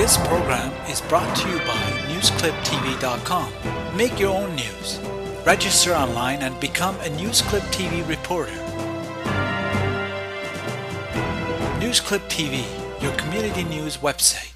This program is brought to you by newscliptv.com. Make your own news. Register online and become a Newsclip TV reporter. Newsclip TV, your community news website.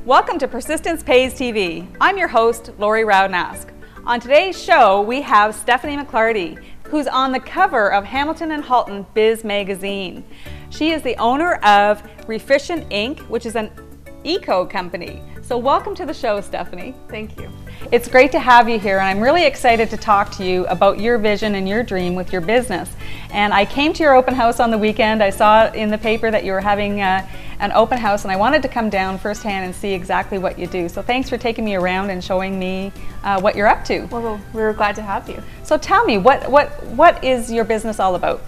Welcome to Persistence Pays TV. I'm your host, Lori Rownask. On today's show, we have Stephanie McLarty, who's on the cover of Hamilton and Halton Biz Magazine. She is the owner of REfficient Inc., which is an eco company. So welcome to the show, Stephanie. Thank you. It's great to have you here, and I'm really excited to talk to you about your vision and your dream with your business. And I came to your open house on the weekend. I saw in the paper that you were having an open house, and I wanted to come down firsthand and see exactly what you do. So thanks for taking me around and showing me what you're up to. Well, we were glad to have you. So tell me, what is your business all about?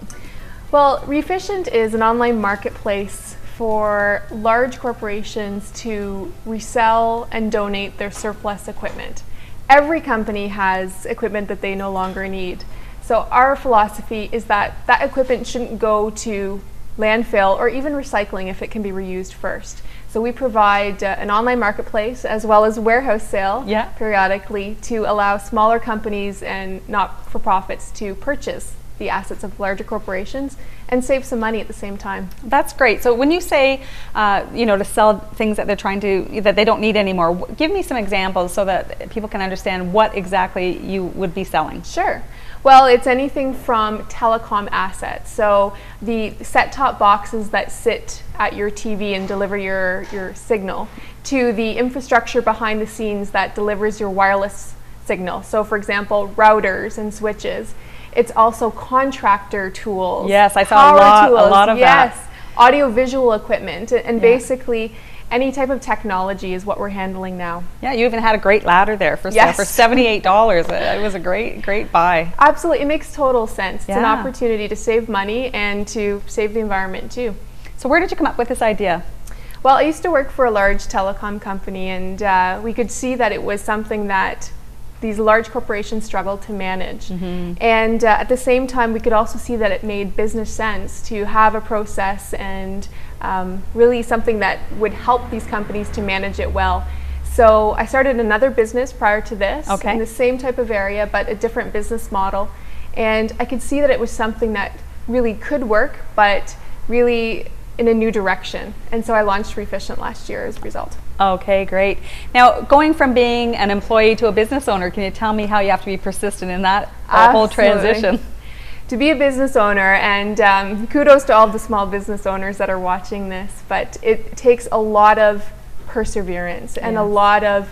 Well, REfficient is an online marketplace for large corporations to resell and donate their surplus equipment. Every company has equipment that they no longer need. So our philosophy is that that equipment shouldn't go to landfill or even recycling if it can be reused first. So we provide an online marketplace as well as warehouse sale periodically to allow smaller companies and not-for-profits to purchase the assets of larger corporations and save some money at the same time. That's great. So when you say, to sell things that they're that they don't need anymore, give me some examples so that people can understand what exactly you would be selling. Sure. Well, it's anything from telecom assets. So the set-top boxes that sit at your TV and deliver your signal, to the infrastructure behind the scenes that delivers your wireless signal. So for example, routers and switches. It's also contractor tools. Yes, I saw a lot of that. Yes, audio-visual equipment, and basically any type of technology is what we're handling now. Yeah, you even had a great ladder there for $78. It was a great buy. Absolutely, it makes total sense. It's an opportunity to save money and to save the environment too. So where did you come up with this idea? Well, I used to work for a large telecom company, and we could see that it was something that these large corporations struggle to manage. And at the same time, we could also see that it made business sense to have a process and really something that would help these companies to manage it well. So I started another business prior to this in the same type of area, but a different business model. And I could see that it was something that really could work, but really in a new direction. And so I launched REfficient last year as a result. Okay, great. Now, going from being an employee to a business owner, can you tell me how you have to be persistent in that whole transition? To be a business owner, and kudos to all the small business owners that are watching this, but it takes a lot of perseverance and a lot of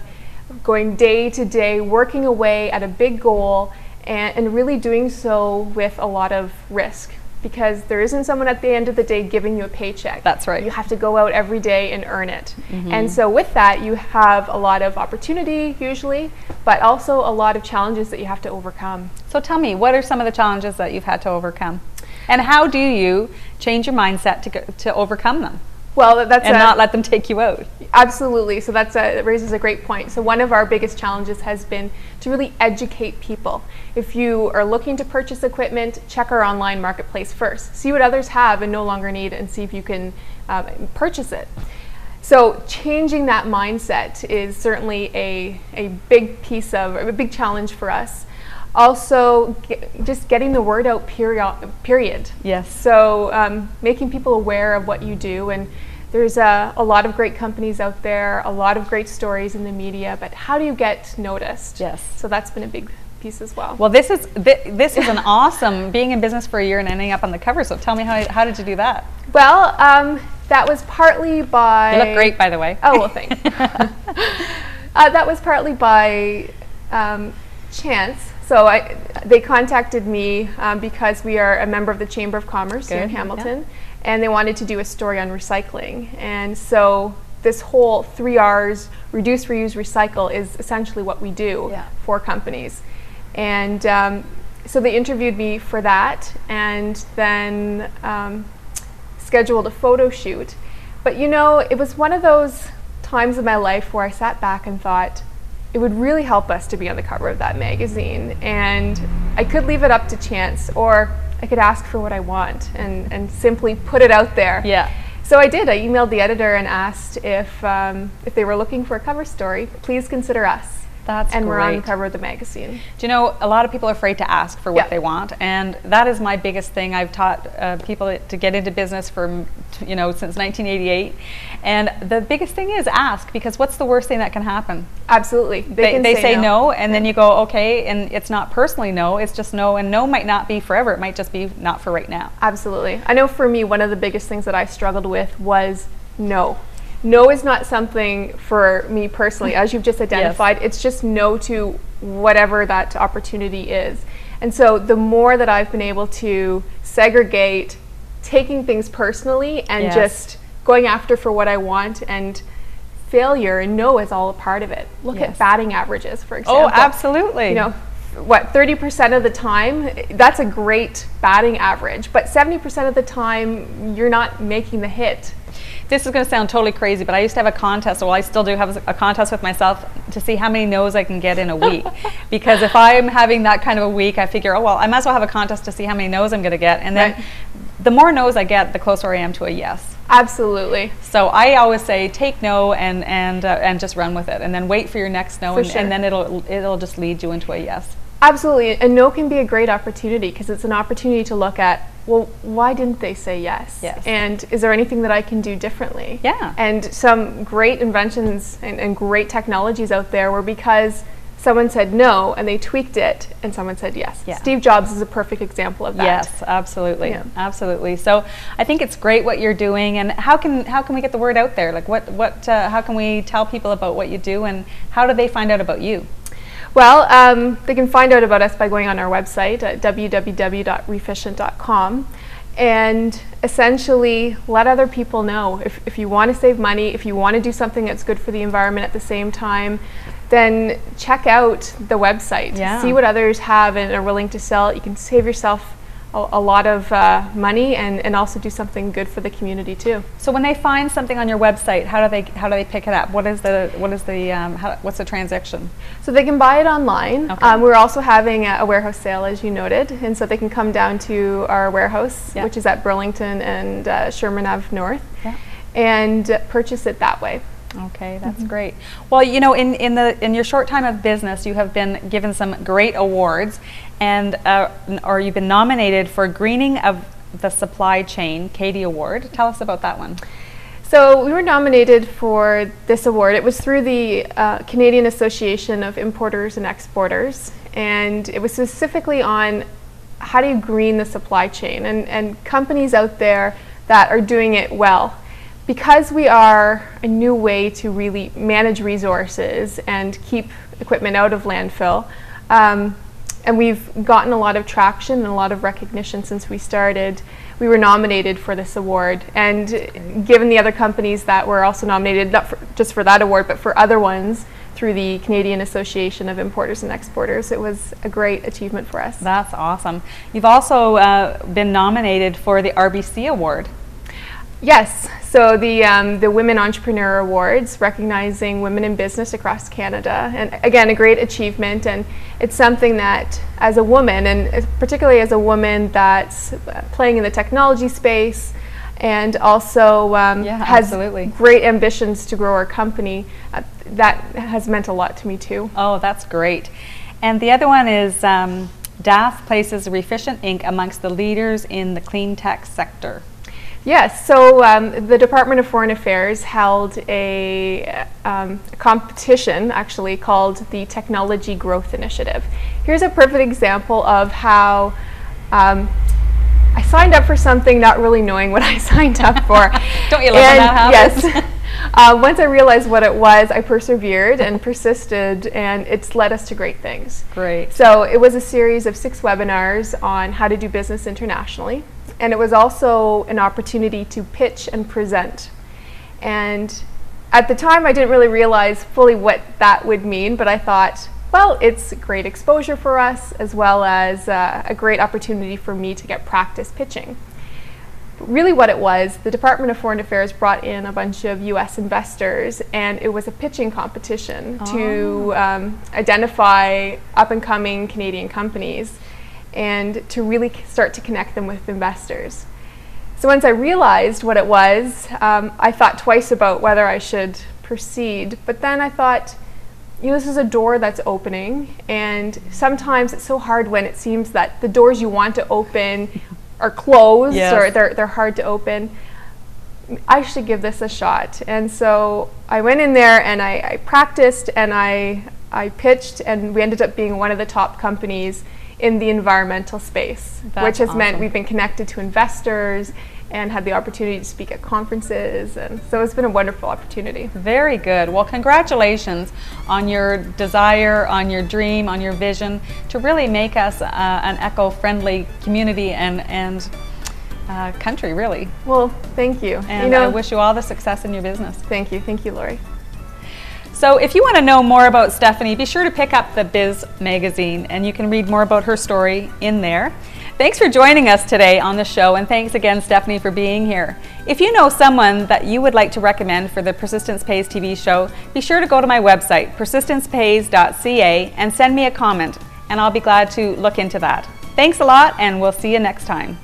going day to day, working away at a big goal, and really doing so with a lot of risk. Because there isn't someone at the end of the day giving you a paycheck. That's right. You have to go out every day and earn it. And so with that, you have a lot of opportunity usually, but also a lot of challenges that you have to overcome. So tell me, what are some of the challenges that you've had to overcome? And how do you change your mindset to overcome them? Well, that's not let them take you out. Absolutely. So that raises a great point. So one of our biggest challenges has been to really educate people. If you are looking to purchase equipment, check our online marketplace first. See what others have and no longer need, and see if you can purchase it. So changing that mindset is certainly a big challenge for us. Also, just getting the word out, period. Yes. So making people aware of what you do, and there's a lot of great companies out there, a lot of great stories in the media, but how do you get noticed? Yes. So that's been a big piece as well. Well, this is an awesome, being in business for a year and ending up on the cover, so tell me, how did you do that? Well, that was partly by... You look great, by the way. Oh, well, thanks. That was partly by chance. So they contacted me because we are a member of the Chamber of Commerce here in Hamilton, and they wanted to do a story on recycling. And so this whole 3 R's, reduce, reuse, recycle, is essentially what we do for companies. And so they interviewed me for that, and then scheduled a photo shoot. But you know, it was one of those times in my life where I sat back and thought, it would really help us to be on the cover of that magazine, and I could leave it up to chance, or I could ask for what I want and simply put it out there. Yeah. So I did. I emailed the editor and asked if they were looking for a cover story, please consider us. That's and great. we're on the cover of the magazine. Do you know, a lot of people are afraid to ask for what they want, and that is my biggest thing. I've taught people to get into business for, you know, since 1988, and the biggest thing is ask, because what's the worst thing that can happen? Absolutely. They say no, and then you go, okay, and it's not personally no, it's just no, and no might not be forever, it might just be not for right now. Absolutely. I know for me, one of the biggest things that I struggled with was no. No is not something for me personally, as you've just identified. Yes. It's just no to whatever that opportunity is. And so the more that I've been able to segregate taking things personally and just going after for what I want, and failure and no is all a part of it. Look at batting averages, for example. Oh, absolutely. You know, what, 30% of the time, that's a great batting average, but 70% of the time, you're not making the hit. This is going to sound totally crazy, but I used to have a contest, well, I still do have a contest with myself to see how many no's I can get in a week. Because if I'm having that kind of a week, I figure, oh, well, I might as well have a contest to see how many no's I'm going to get. And then the more no's I get, the closer I am to a yes. Absolutely. So I always say, take no and just run with it. And then wait for your next no, and then it'll just lead you into a yes. Absolutely. And no can be a great opportunity, because it's an opportunity to look at, well, why didn't they say yes? Yes. And is there anything that I can do differently? Yeah. And some great inventions and great technologies out there were because someone said no and they tweaked it and someone said yes. Yeah. Steve Jobs is a perfect example of that. Yes, absolutely. Yeah. Absolutely. So I think it's great what you're doing. And how can we get the word out there? Like how can we tell people about what you do, and how do they find out about you? Well, they can find out about us by going on our website at www.REfficient.com, and essentially let other people know. If you want to save money, if you want to do something that's good for the environment at the same time, then check out the website. Yeah. See what others have and are willing to sell. You can save yourself a lot of money and also do something good for the community too. So when they find something on your website, how do they pick it up? What's the transaction? So they can buy it online. Okay. We're also having a warehouse sale, as you noted, and so they can come down to our warehouse, which is at Burlington and Sherman Ave North, and purchase it that way. Okay, that's great. Well, you know, in your short time of business, you have been given some great awards, and or you've been nominated for Greening of the Supply Chain Katie Award. Tell us about that one. So we were nominated for this award. It was through the Canadian Association of Importers and Exporters, and it was specifically on how do you green the supply chain, and companies out there that are doing it well. Because we are a new way to really manage resources and keep equipment out of landfill, and we've gotten a lot of traction and a lot of recognition since we started, we were nominated for this award. And given the other companies that were also nominated, not just for that award, but for other ones through the Canadian Association of Importers and Exporters, it was a great achievement for us. That's awesome. You've also been nominated for the RBC Award. Yes, so the Women Entrepreneur Awards, recognizing women in business across Canada, and again, a great achievement, and it's something that as a woman, and particularly as a woman that's playing in the technology space, and also has great ambitions to grow our company, that has meant a lot to me too. Oh, that's great. And the other one is DAF places REfficient Inc. amongst the leaders in the clean tech sector. Yes, so the Department of Foreign Affairs held a competition actually called the Technology Growth Initiative. Here's a perfect example of how I signed up for something not really knowing what I signed up for. Don't you love when that happens? Yes. Once I realized what it was, I persevered and persisted, and it's led us to great things. Great. So it was a series of 6 webinars on how to do business internationally. And it was also an opportunity to pitch and present. And at the time, I didn't really realize fully what that would mean, but I thought, well, it's great exposure for us as well as a great opportunity for me to get practice pitching. But really what it was, the Department of Foreign Affairs brought in a bunch of US investors, and it was a pitching competition to identify up-and-coming Canadian companies and to really start to connect them with investors. So once I realized what it was, I thought twice about whether I should proceed, but then I thought, you know, this is a door that's opening, and sometimes it's so hard when it seems that the doors you want to open are closed. Yes. Or they're hard to open. I should give this a shot. And so I went in there and I practiced and I pitched, and we ended up being one of the top companies in the environmental space. That's which has meant we've been connected to investors and had the opportunity to speak at conferences, and so it's been a wonderful opportunity. Very good. Well, congratulations on your desire, on your dream, on your vision to really make us an eco-friendly community and country, really. Well, thank you. And I wish you all the success in your business. Thank you. Thank you, Lori. So if you want to know more about Stephanie, be sure to pick up the Biz magazine, and you can read more about her story in there. Thanks for joining us today on the show, and thanks again, Stephanie, for being here. If you know someone that you would like to recommend for the Persistence Pays TV show, be sure to go to my website, persistencepays.ca, and send me a comment, and I'll be glad to look into that. Thanks a lot, and we'll see you next time.